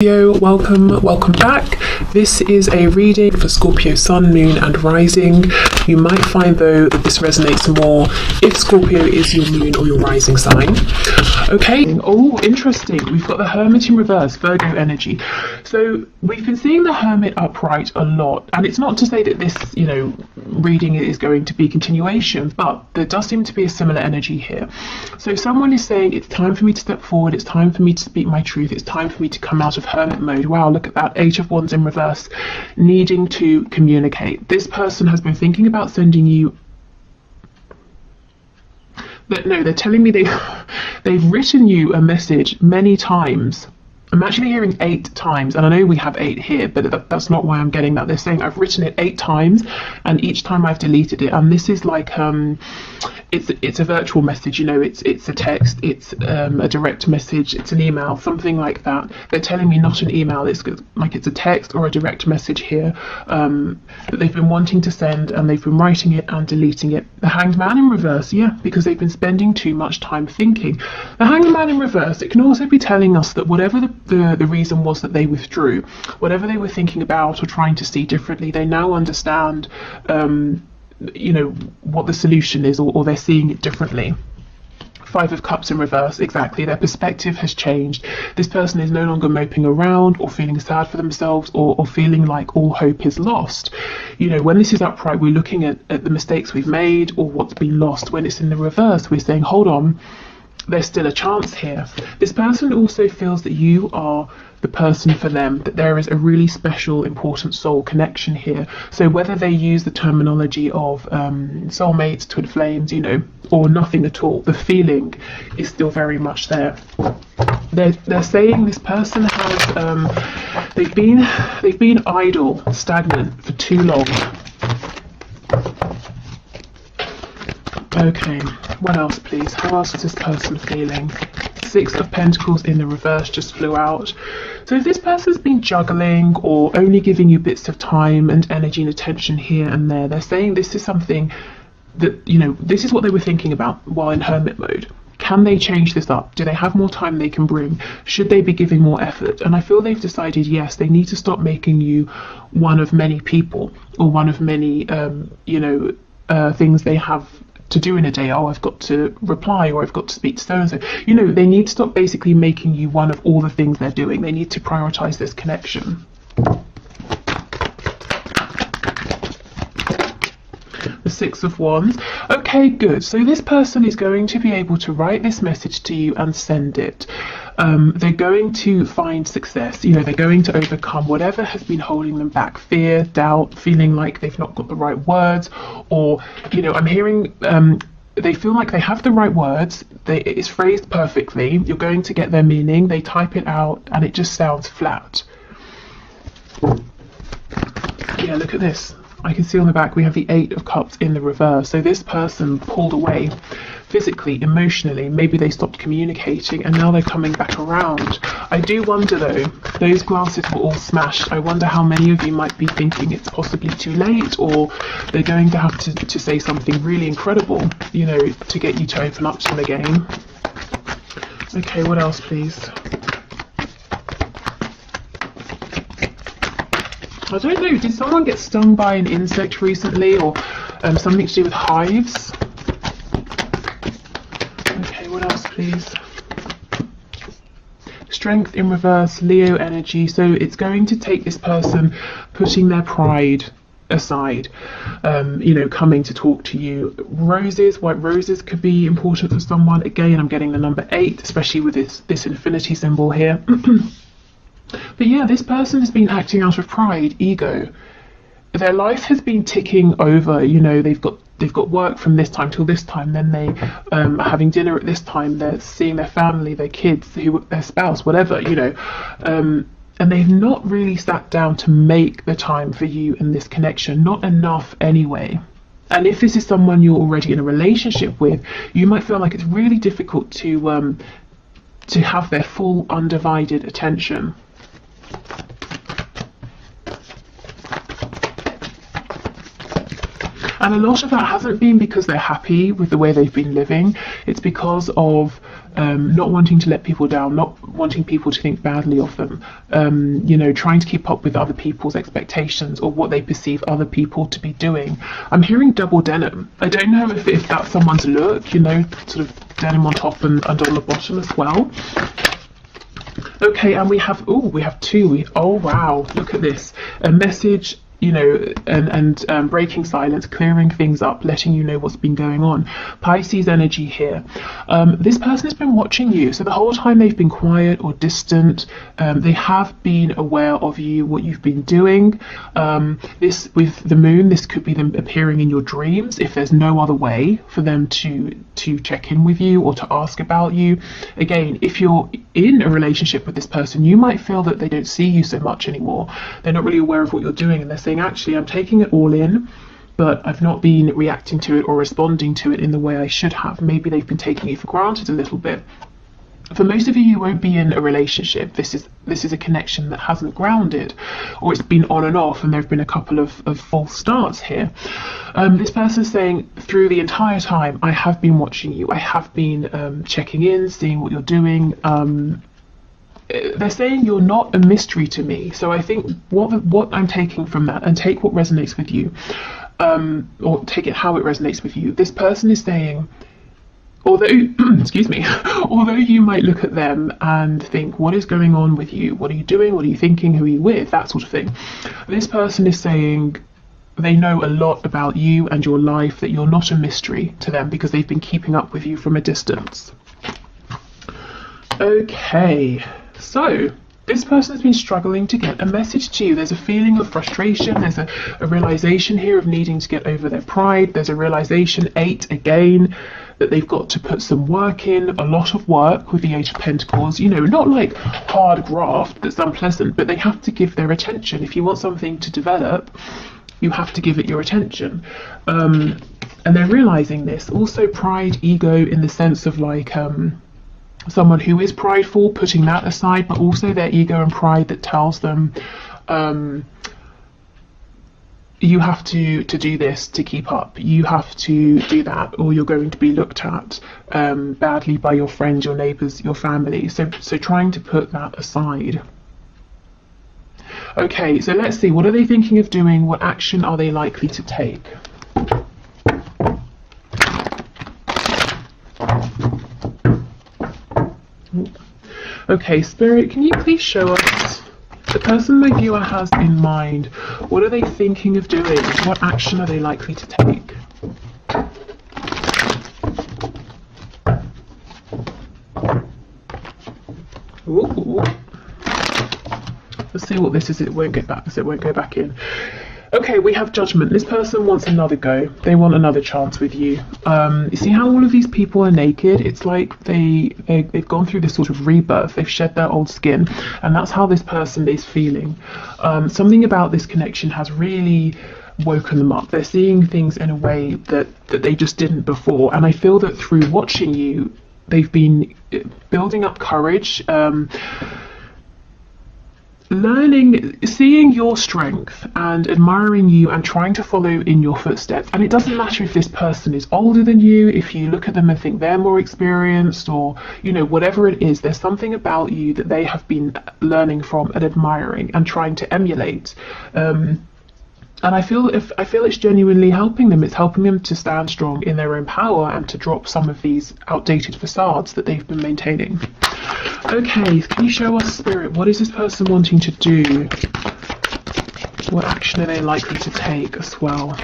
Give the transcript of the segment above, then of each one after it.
Welcome back. This is a reading for Scorpio Sun, Moon and Rising. You might find though that this resonates more if Scorpio is your moon or your rising sign. Okay, oh interesting, we've got the Hermit in reverse, Virgo energy. So we've been seeing the Hermit upright a lot, and it's not to say that this, reading is going to be continuation, but there does seem to be a similar energy here. So someone is saying it's time for me to step forward, it's time for me to speak my truth, it's time for me to come out of Hermit mode. Wow, look at that, Eight of Wands in reverse, needing to communicate. This person has been thinking about sending you, no, they're telling me they've written you a message many times. I'm actually hearing 8 times, and I know we have 8 here, but that's not why I'm getting that. They're saying I've written it 8 times, and each time I've deleted it. And this is like it's a virtual message, it's a text, it's a direct message, it's an email, something like that. They're telling me not an email, it's like it's a text or a direct message here that they've been wanting to send, and they've been writing it and deleting it. The Hanged Man in reverse, yeah, because they've been spending too much time thinking. The Hanged Man in reverse, it can also be telling us that whatever the reason was that they withdrew, whatever they were thinking about or trying to see differently, they now understand what the solution is, or they're seeing it differently. 5 of Cups in reverse, exactly, their perspective has changed. This person is no longer moping around or feeling sad for themselves or feeling like all hope is lost. When this is upright, we're looking at the mistakes we've made or what's been lost. When it's in the reverse, we're saying, hold on, there's still a chance here. This person also feels that you are the person for them, that there is a really special, important soul connection here. So whether they use the terminology of soulmates, twin flames, or nothing at all, the feeling is still very much there. They're saying this person has they've been idle, stagnant for too long. Okay, what else please? How else is this person feeling? 6 of Pentacles in the reverse just flew out. So if this person's been juggling or only giving you bits of time and energy and attention here and there, they're saying this is something that, this is what they were thinking about while in Hermit mode. Can they change this up? Do they have more time they can bring? Should they be giving more effort? And I feel they've decided, yes, they need to stop making you one of many people or one of many, things they have to do in a day. Oh, I've got to reply, or I've got to speak to so and so. They need to stop basically making you one of all the things they're doing. They need to prioritize this connection. The 6 of Wands. Okay, good. So this person is going to be able to write this message to you and send it. They're going to find success. They're going to overcome whatever has been holding them back. Fear, doubt, feeling like they've not got the right words, or, I'm hearing they feel like they have the right words. It's phrased perfectly. You're going to get their meaning. They type it out and it just sounds flat. Yeah, look at this. I can see on the back we have the 8 of Cups in the reverse. So this person pulled away physically, emotionally. Maybe they stopped communicating and now they're coming back around. I do wonder though, those glasses were all smashed. I wonder how many of you might be thinking it's possibly too late, or they're going to have to say something really incredible, to get you to open up to them again. Okay, what else please? I don't know, did someone get stung by an insect recently, or something to do with hives? Okay, what else please? Strength in reverse, Leo energy. So it's going to take this person putting their pride aside, coming to talk to you. Roses, white roses could be important for someone. Again, I'm getting the number 8, especially with this infinity symbol here. But yeah, this person has been acting out of pride, ego. Their life has been ticking over. They've got work from this time till this time, then they are having dinner at this time, they're seeing their family, their kids, their spouse, whatever, and they've not really sat down to make the time for you and this connection, not enough anyway. And if this is someone you're already in a relationship with, you might feel like it's really difficult to have their full undivided attention. And a lot of that hasn't been because they're happy with the way they've been living. It's because of not wanting to let people down, not wanting people to think badly of them, trying to keep up with other people's expectations or what they perceive other people to be doing. I'm hearing double denim. I don't know if that's someone's look, sort of denim on top and on the bottom as well. Okay, and we have two. Oh wow, look at this. A message, and breaking silence, clearing things up, letting you know what's been going on. Pisces energy here. This person has been watching you, so the whole time they've been quiet or distant. They have been aware of you, what you've been doing. This with the moon, this could be them appearing in your dreams if there's no other way for them to check in with you or to ask about you. Again, if you're in a relationship with this person, you might feel that they don't see you so much anymore. They're not really aware of what you're doing, and they're saying, actually, I'm taking it all in, but I've not been reacting to it or responding to it in the way I should have. Maybe they've been taking it for granted a little bit. For most of you, you won't be in a relationship. This is a connection that hasn't grounded, or it's been on and off, and there have been a couple of false starts here. This person's saying, through the entire time, I have been watching you. I have been checking in, seeing what you're doing. They're saying you're not a mystery to me. So I think what I'm taking from that, and take what resonates with you, or take it how it resonates with you. This person is saying, although excuse me, although you might look at them and think, what is going on with you? What are you doing? What are you thinking? Who are you with? That sort of thing. This person is saying they know a lot about you and your life, that you're not a mystery to them because they've been keeping up with you from a distance. Okay, so this person has been struggling to get a message to you. There's a feeling of frustration. There's a realization here of needing to get over their pride. There's a realization, 8 again, that they've got to put some work in, a lot of work with the 8 of Pentacles. Not like hard graft that's unpleasant, but they have to give their attention. If you want something to develop, you have to give it your attention. And they're realizing this. Also pride, ego, in the sense of like someone who is prideful, putting that aside, but also their ego and pride that tells them you have to do this to keep up, you have to do that, or you're going to be looked at badly by your friends, your neighbours, your family. So trying to put that aside. Okay, so let's see, what are they thinking of doing? What action are they likely to take? Okay, Spirit, can you please show us the person my viewer has in mind? What are they thinking of doing? What action are they likely to take? Ooh. Let's see what this is. It won't get back, so it won't go back in. Okay, we have Judgment. This person wants another go. They want another chance with you. You see how all of these people are naked? It's like they've gone through this sort of rebirth. They've shed their old skin, and that's how this person is feeling. Something about this connection has really woken them up. They're seeing things in a way that they just didn't before, and I feel that through watching you, they've been building up courage, learning, seeing your strength and admiring you and trying to follow in your footsteps. And it doesn't matter if this person is older than you, if you look at them and think they're more experienced, or whatever it is, there's something about you that they have been learning from and admiring and trying to emulate. And I feel it's genuinely helping them. It's helping them to stand strong in their own power and to drop some of these outdated facades that they've been maintaining. Okay, can you show us, Spirit, what is this person wanting to do? What action are they likely to take as well?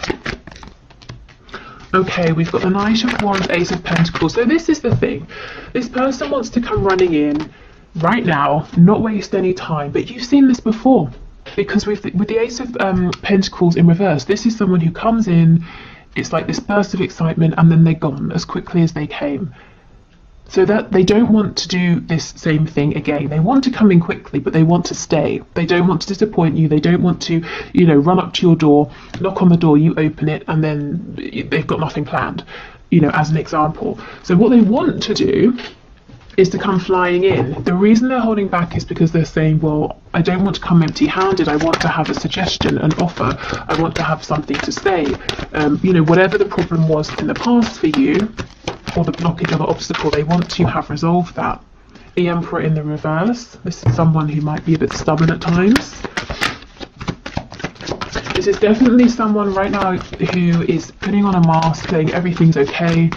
Okay, we've got the Knight of Wands, Ace of Pentacles. So this is the thing. This person wants to come running in right now, not waste any time. But you've seen this before. Because with the Ace of Pentacles in reverse, this is someone who comes in, it's like this burst of excitement, and then they're gone as quickly as they came. So that they don't want to do this same thing again. They want to come in quickly, but they want to stay. They don't want to disappoint you. They don't want to, run up to your door, knock on the door, you open it, and then they've got nothing planned, as an example. So what they want to do is to come flying in. The reason they're holding back is because they're saying, well, I don't want to come empty-handed. I want to have a suggestion, an offer. I want to have something to say. Whatever the problem was in the past for you, or the blockage or the obstacle, they want to have resolved that. The Emperor in the reverse. This is someone who might be a bit stubborn at times. This is definitely someone right now who is putting on a mask, saying everything's okay,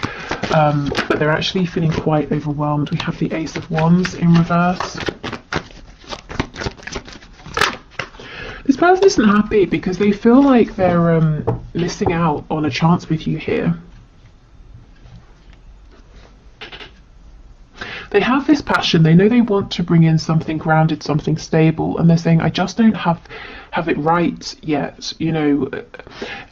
but they're actually feeling quite overwhelmed. We have the Ace of Wands in reverse. This person isn't happy because they feel like they're missing out on a chance with you here. They have this passion, they know they want to bring in something grounded, something stable, and they're saying, I just don't have it right yet. You know,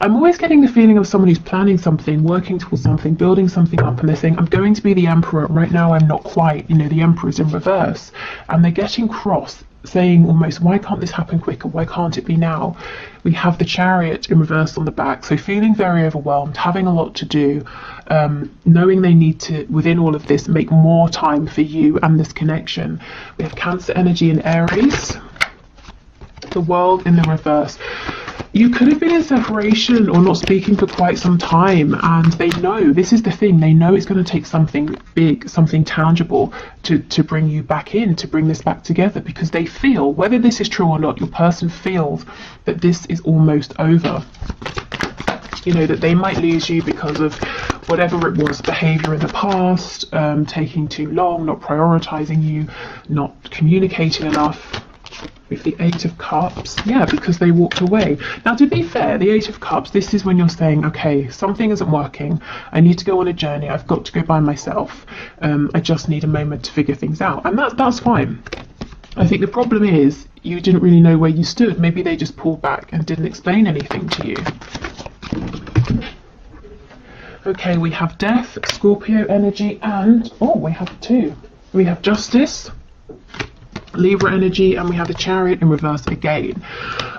I'm always getting the feeling of someone who's planning something, working towards something, building something up, and they're saying, I'm going to be the Emperor. Right now I'm not quite. You know, the Emperor's in reverse. And they're getting cross, saying almost, why can't this happen quicker? Why can't it be now? We have the Chariot in reverse on the back, so feeling very overwhelmed, having a lot to do, knowing they need to, within all of this, make more time for you and this connection. We have Cancer energy in Aries, the World in the reverse. You could have been in separation or not speaking for quite some time, and they know, this is the thing, they know it's going to take something big, something tangible to bring you back in, to bring this back together, because they feel, whether this is true or not, your person feels that this is almost over. You know, that they might lose you because of whatever it was, behaviour in the past, taking too long, not prioritising you, not communicating enough. With the Eight of Cups, yeah, because they walked away. Now, to be fair, the Eight of Cups, this is when you're saying, okay, something isn't working, I need to go on a journey, I've got to go by myself, I just need a moment to figure things out, and that's fine. I think the problem is you didn't really know where you stood. Maybe they just pulled back and didn't explain anything to you. Okay, we have Death, Scorpio energy, and we have two. We have Justice, Libra energy, and we have the Chariot in reverse again.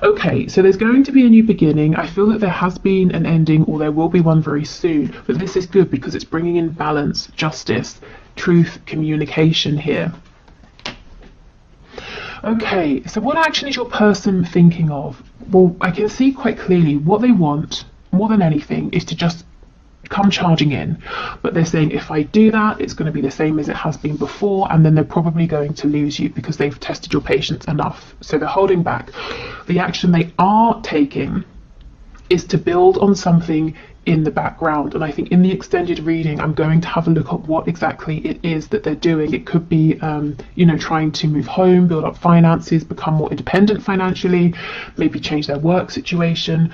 Okay, so there's going to be a new beginning. I feel that there has been an ending, or there will be one very soon, but this is good because it's bringing in balance, justice, truth, communication here. Okay, so what action is your person thinking of? Well, I can see quite clearly what they want more than anything is to just come charging in, but they're saying, if I do that, it's going to be the same as it has been before, and then they're probably going to lose you because they've tested your patience enough, so they're holding back. The action they are taking is to build on something in the background, and I think in the extended reading I'm going to have a look at what exactly it is that they're doing. It could be you know, trying to move home, build up finances, become more independent financially, maybe change their work situation.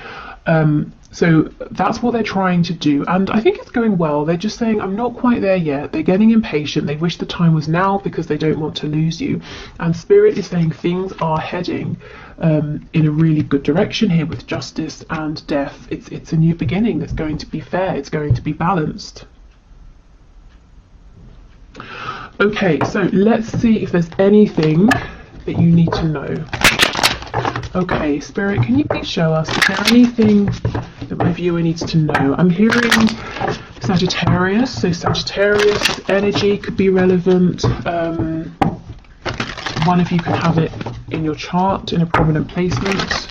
So that's what they're trying to do, and I think it's going well. They're just saying, I'm not quite there yet. They're getting impatient. They wish the time was now because they don't want to lose you. And Spirit is saying things are heading in a really good direction here with Justice and Death. It's a new beginning that's going to be fair. It's going to be balanced. Okay, so let's see if there's anything that you need to know. Okay, Spirit, can you please show us, is there anything that my viewer needs to know? I'm hearing Sagittarius, so Sagittarius energy could be relevant. One of you could have it in your chart in a prominent placement.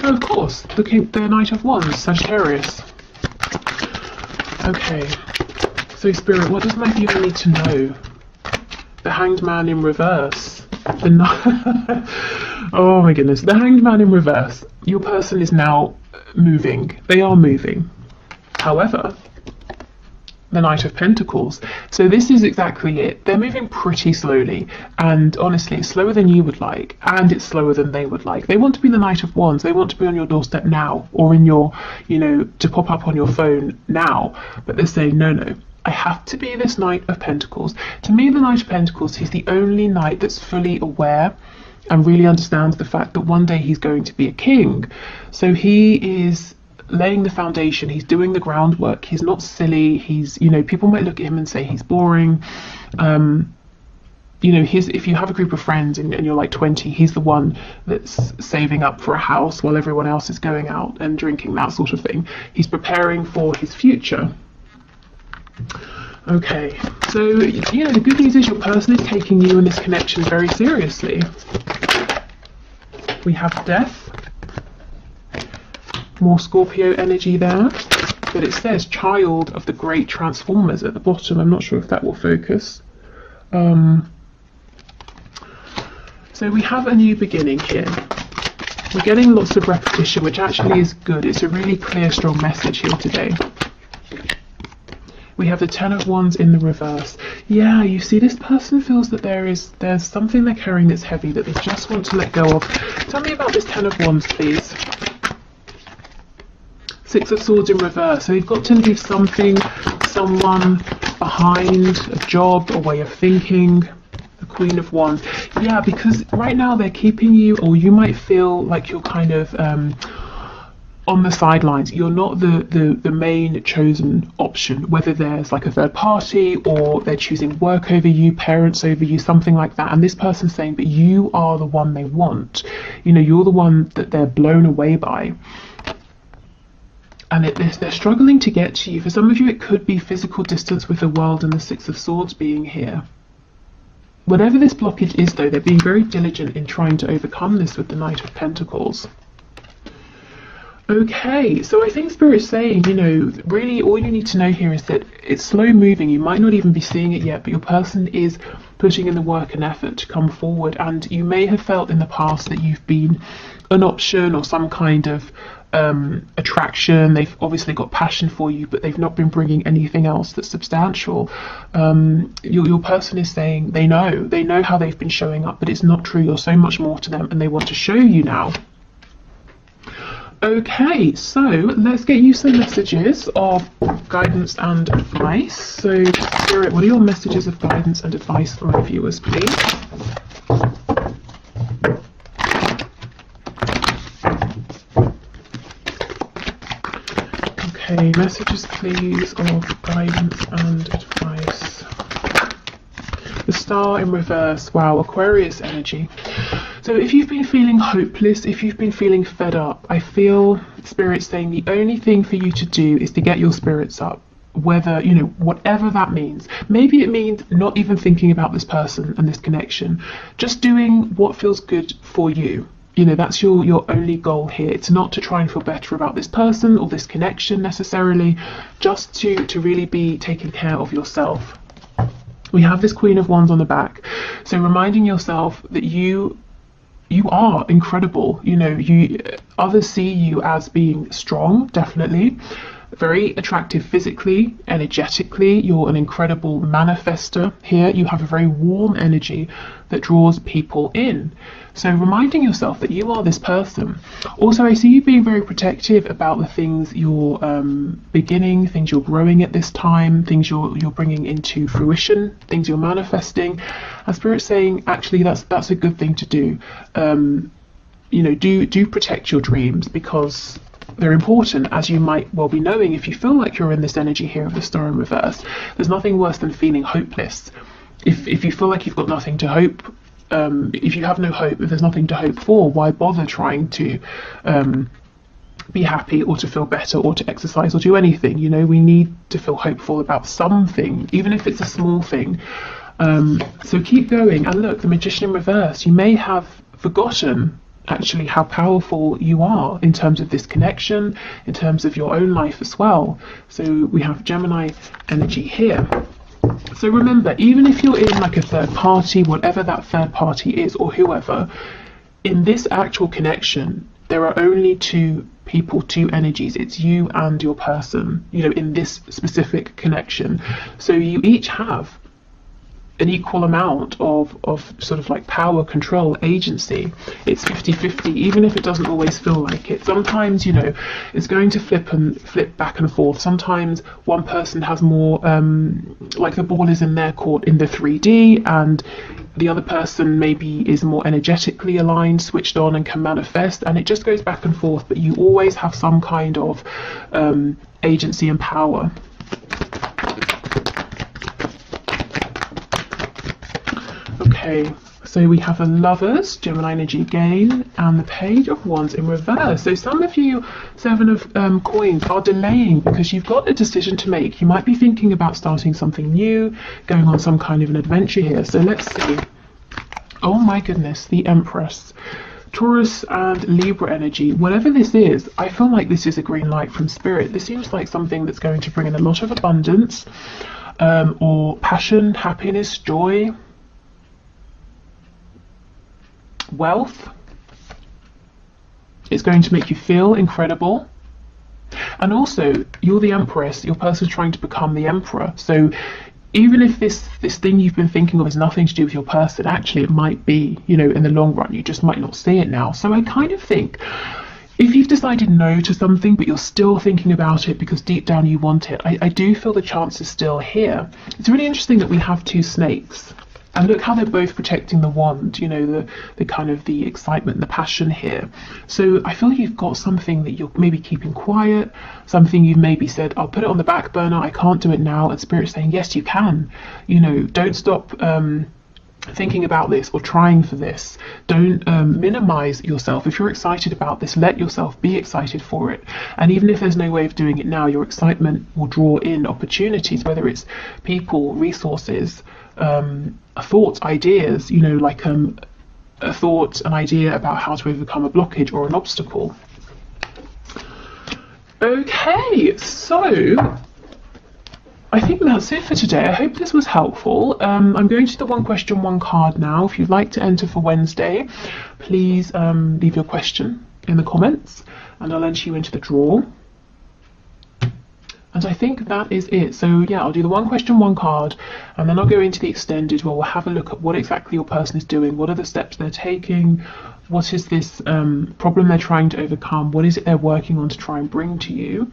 Oh, of course, the Knight of Wands, Sagittarius. Okay, so Spirit, what does my viewer need to know? The Hanged Man in reverse. Oh my goodness, the Hanged Man in reverse. Your person is now moving. They are moving. However, the Knight of Pentacles. So this is exactly it. They're moving pretty slowly, and honestly, it's slower than you would like, and it's slower than they would like. They want to be the Knight of Wands. They want to be on your doorstep now, or in your, you know, to pop up on your phone now. But they're saying, no. I have to be this Knight of Pentacles. To me, the Knight of Pentacles, he's the only knight that's fully aware and really understands the fact that one day he's going to be a king. So he is laying the foundation, he's doing the groundwork, he's not silly, he's, you know, people might look at him and say he's boring. You know, if you have a group of friends and you're like 20, he's the one that's saving up for a house while everyone else is going out and drinking, that sort of thing. He's preparing for his future. Okay, so, you know, the good news is your person is taking you and this connection very seriously. We have Death, More Scorpio energy there. But it says child of the great transformers at the bottom. I'm not sure if that will focus. So we have a new beginning here. We're getting lots of repetition, which actually is good. It's a really clear, strong message here today. We have the Ten of Wands in the reverse. Yeah, you see, this person feels that there's something they're carrying that's heavy that they just want to let go of. Tell me about this Ten of Wands, please. Six of Swords in reverse. So you've got to leave something, someone behind, a job, a way of thinking. The Queen of Wands. Yeah, because right now they're keeping you, or you might feel like you're kind of on the sidelines. You're not the main chosen option, whether there's like a third party or they're choosing work over you, parents over you, something like that. And this person's saying, but you are the one they want. You know, you're the one that they're blown away by. And they're struggling to get to you. For some of you, it could be physical distance with the world and the Six of Swords being here. Whatever this blockage is, though, they're being very diligent in trying to overcome this with the Knight of Pentacles. Okay, so I think Spirit's saying, you know, really all you need to know here is that it's slow moving. You might not even be seeing it yet, but your person is putting in the work and effort to come forward. And you may have felt in the past that you've been an option or some kind of attraction. They've obviously got passion for you, but they've not been bringing anything else that's substantial. Your person is saying they know how they've been showing up, but it's not true. You're so much more to them, and they want to show you now. Okay, so let's get you some messages of guidance and advice. So, Spirit, what are your messages of guidance and advice for my viewers, please? Okay, messages please of guidance and advice. The Star in reverse. Wow, Aquarius energy. So if you've been feeling hopeless, if you've been feeling fed up, I feel Spirit saying the only thing for you to do is to get your spirits up. Whether, you know, whatever that means. Maybe it means not even thinking about this person and this connection. Just doing what feels good for you. You know, that's your only goal here. It's not to try and feel better about this person or this connection necessarily, just to really be taking care of yourself. We have this Queen of Wands on the back. So reminding yourself that you are incredible. You know, others see you as being strong, definitely. Very attractive physically, energetically. You're an incredible manifester here. You have a very warm energy that draws people in. So reminding yourself that you are this person. Also, I see you being very protective about the things you're beginning, things you're growing at this time, things you're bringing into fruition, things you're manifesting. And Spirit's saying, actually, that's a good thing to do. You know, do protect your dreams, because they're important, as you might well be knowing if you feel like you're in this energy here of the Star in reverse. There's nothing worse than feeling hopeless. If you feel like you've got nothing to hope, if you have no hope, if there's nothing to hope for, why bother trying to be happy or to feel better or to exercise or do anything? You know, we need to feel hopeful about something, even if it's a small thing. So keep going. And look, the Magician in reverse. You may have forgotten actually how powerful you are in terms of this connection, in terms of your own life as well. So we have Gemini energy here. So remember, even if you're in like a third party, whatever that third party is, or whoever, in this actual connection, there are only two people, two energies. It's you and your person, you know, in this specific connection. So you each have an equal amount of sort of like power, control, agency. It's 50-50, even if it doesn't always feel like it. Sometimes, you know, it's going to flip back and forth. Sometimes one person has more, like the ball is in their court in the 3D, and the other person maybe is more energetically aligned, switched on, and can manifest, and it just goes back and forth, but you always have some kind of agency and power. Okay, so we have the Lovers, Gemini energy again, and the Page of Wands in reverse. So some of you, Seven of Coins, are delaying because you've got a decision to make. You might be thinking about starting something new, going on some kind of an adventure here. So let's see. Oh my goodness, the Empress. Taurus and Libra energy, whatever this is, I feel like this is a green light from spirit. This seems like something that's going to bring in a lot of abundance, or passion, happiness, joy, wealth. It's going to make you feel incredible. And also, you're the Empress, your person's trying to become the Emperor. So even if this thing you've been thinking of has nothing to do with your person, actually it might be, you know, in the long run. You just might not see it now. So I kind of think if you've decided no to something, but you're still thinking about it because deep down you want it, I do feel the chance is still here. It's really interesting that we have two snakes. And look how they're both protecting the wand, you know, the kind of the excitement, the passion here. So I feel you've got something that you're maybe keeping quiet, something you've maybe said, I'll put it on the back burner, I can't do it now. And Spirit's saying, yes, you can. You know, don't stop thinking about this or trying for this. Don't minimize yourself. If you're excited about this, let yourself be excited for it. And even if there's no way of doing it now, your excitement will draw in opportunities, whether it's people, resources, thoughts, ideas, you know, like a thought, an idea about how to overcome a blockage or an obstacle. Okay, so I think that's it for today. I hope this was helpful. I'm going to the one question, one card now. If you'd like to enter for Wednesday, please leave your question in the comments and I'll enter you into the draw. And I think that is it. So yeah, I'll do the one question, one card, and then I'll go into the extended where we'll have a look at what exactly your person is doing, what are the steps they're taking, what is this problem they're trying to overcome, what is it they're working on to try and bring to you.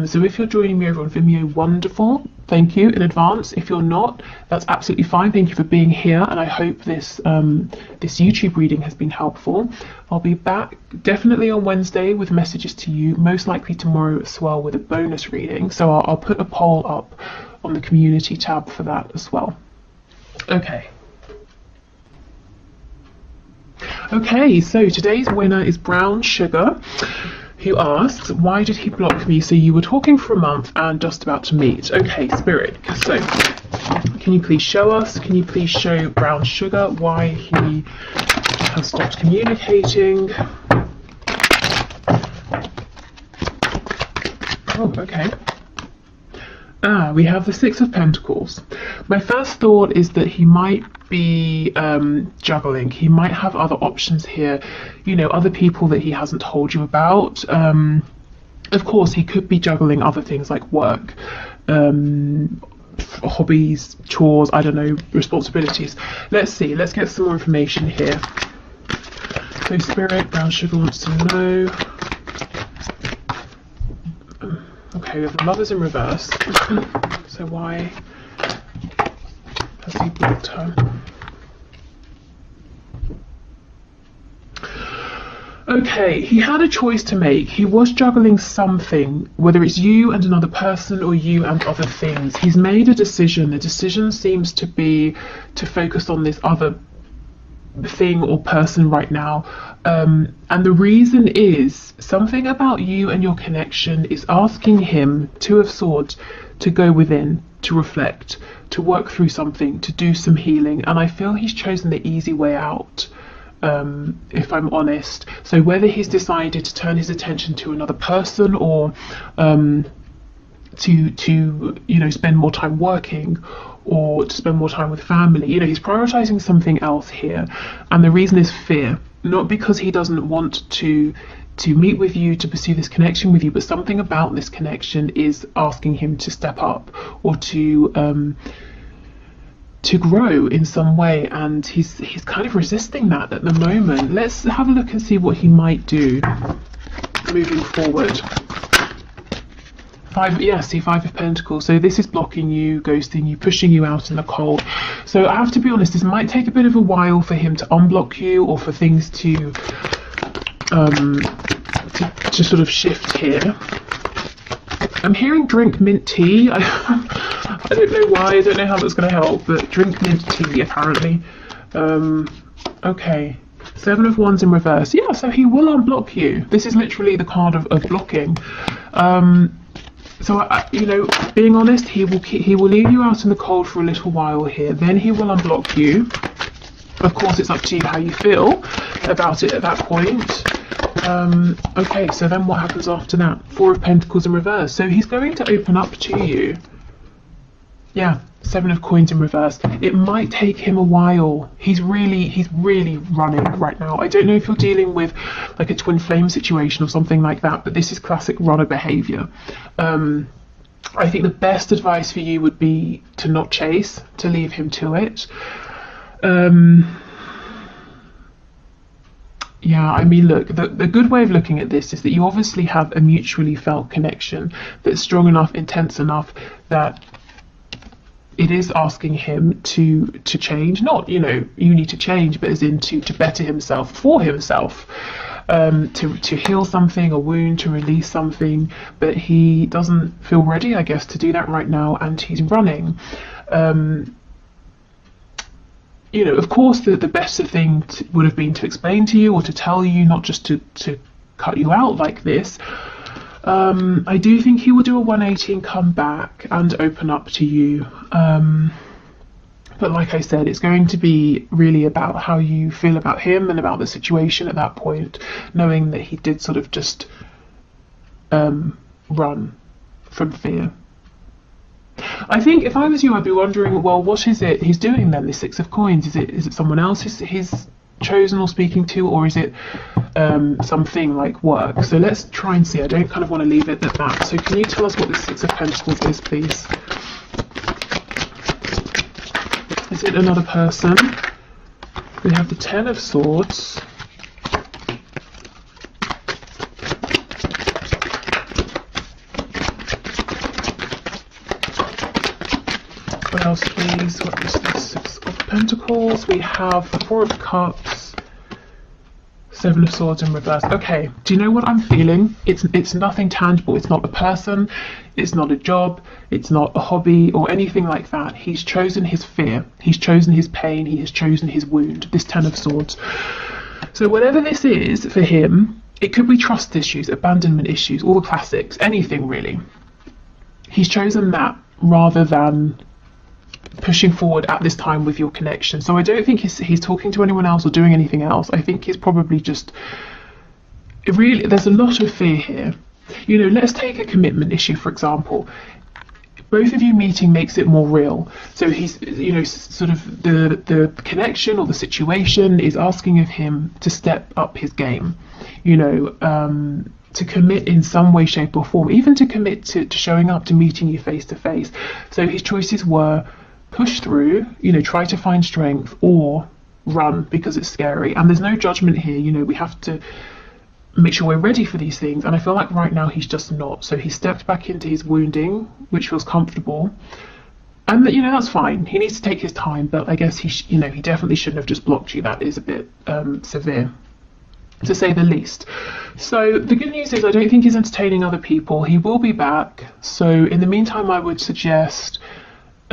So if you're joining me over on Vimeo, wonderful, thank you in advance. If you're not, that's absolutely fine. Thank you for being here, and I hope this this YouTube reading has been helpful. I'll be back definitely on Wednesday with messages to you, most likely tomorrow as well with a bonus reading. So I'll put a poll up on the community tab for that as well. Okay. Okay, so today's winner is Brown Sugar, who asks, why did he block me? So you were talking for a month and just about to meet. Okay, Spirit, so can you please show us, can you please show Brown Sugar why he has stopped communicating? Oh, okay. We have the Six of Pentacles. My first thought is that he might be juggling. He might have other options here, you know, other people that he hasn't told you about. Of course, he could be juggling other things like work, hobbies, chores, I don't know, responsibilities. Let's see, let's get some more information here. So Spirit, Brown Sugar wants to know. Okay, we have the Lovers in reverse. So why has he blocked her? Okay, he had a choice to make. He was juggling something, whether it's you and another person or you and other things. He's made a decision. The decision seems to be to focus on this other thing or person right now, and the reason is something about you and your connection is asking him, Two of Swords, to go within, to reflect, to work through something, to do some healing. And I feel he's chosen the easy way out, if I'm honest. So whether he's decided to turn his attention to another person or to you know, spend more time working or to spend more time with family, you know, he's prioritizing something else here. And the reason is fear, not because he doesn't want to meet with you, to pursue this connection with you, but something about this connection is asking him to step up or to grow in some way, and he's kind of resisting that at the moment. Let's have a look and see what he might do moving forward. Five of Pentacles. So this is blocking you, ghosting you, pushing you out in the cold. So I have to be honest, this might take a bit of a while for him to unblock you or for things to sort of shift here. I'm hearing drink mint tea. I don't know why, I don't know how that's going to help, but drink mint tea apparently. Okay, Seven of Wands in reverse. Yeah, so he will unblock you. This is literally the card of blocking. So you know, being honest, he will leave you out in the cold for a little while here. Then he will unblock you. Of course, it's up to you how you feel about it at that point. Okay, so then what happens after that? Four of Pentacles in reverse. So he's going to open up to you. Yeah, Seven of Coins in reverse. It might take him a while. He's really running right now. I don't know if you're dealing with like a twin flame situation or something like that, but this is classic runner behavior. I think the best advice for you would be to not chase, to leave him to it. Yeah, I mean, look, the good way of looking at this is that you obviously have a mutually felt connection that's strong enough, intense enough that it is asking him to change. Not, you know, you need to change, but as in to better himself for himself, to heal something, a wound, to release something, but he doesn't feel ready, I guess, to do that right now, and he's running. You know, of course, the better thing would have been to explain to you or to tell you, not just to cut you out like this. I do think he will do a 180 and come back and open up to you. But like I said, it's going to be really about how you feel about him and about the situation at that point, knowing that he did sort of just run from fear. I think if I was you, I'd be wondering, well, what is it he's doing then, the Six of Coins? Is it someone else he's chosen or speaking to, or is it something like work? So let's try and see. I don't kind of want to leave it at that. So can you tell us what the Six of Pentacles is, please? Is it another person? We have the Ten of Swords. What else, please? What is the Six of Pentacles? We have the Four of Cups, Seven of Swords in reverse. Okay, do you know what I'm feeling? It's nothing tangible. It's not a person, it's not a job, it's not a hobby or anything like that. He's chosen his fear, he's chosen his pain, he has chosen his wound, this Ten of Swords. So whatever this is for him, it could be trust issues, abandonment issues, all the classics, anything really. He's chosen that rather than pushing forward at this time with your connection. So I don't think he's talking to anyone else or doing anything else. I think he's probably just really, there's a lot of fear here. You know, let's take a commitment issue, for example. Both of you meeting makes it more real. So he's, you know, sort of the connection or the situation is asking of him to step up his game, you know, to commit in some way, shape or form, even to commit to showing up, to meeting you face to face. So his choices were push through, you know, try to find strength, or run because it's scary. And there's no judgment here. You know, we have to make sure we're ready for these things, and I feel like right now he's just not. So he stepped back into his wounding, which feels comfortable, and you know, that's fine. He needs to take his time, but I guess he you know, he definitely shouldn't have just blocked you. That is a bit severe, to say the least. So the good news is I don't think he's entertaining other people. He will be back. So in the meantime, I would suggest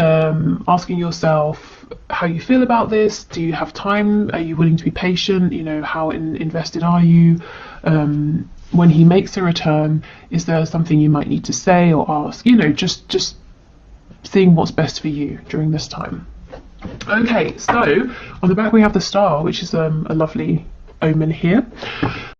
asking yourself how you feel about this. Do you have time? Are you willing to be patient? You know, how invested are you? When he makes a return, is there something you might need to say or ask? You know, just seeing what's best for you during this time. Okay, so on the back we have the Star, which is a lovely omen here.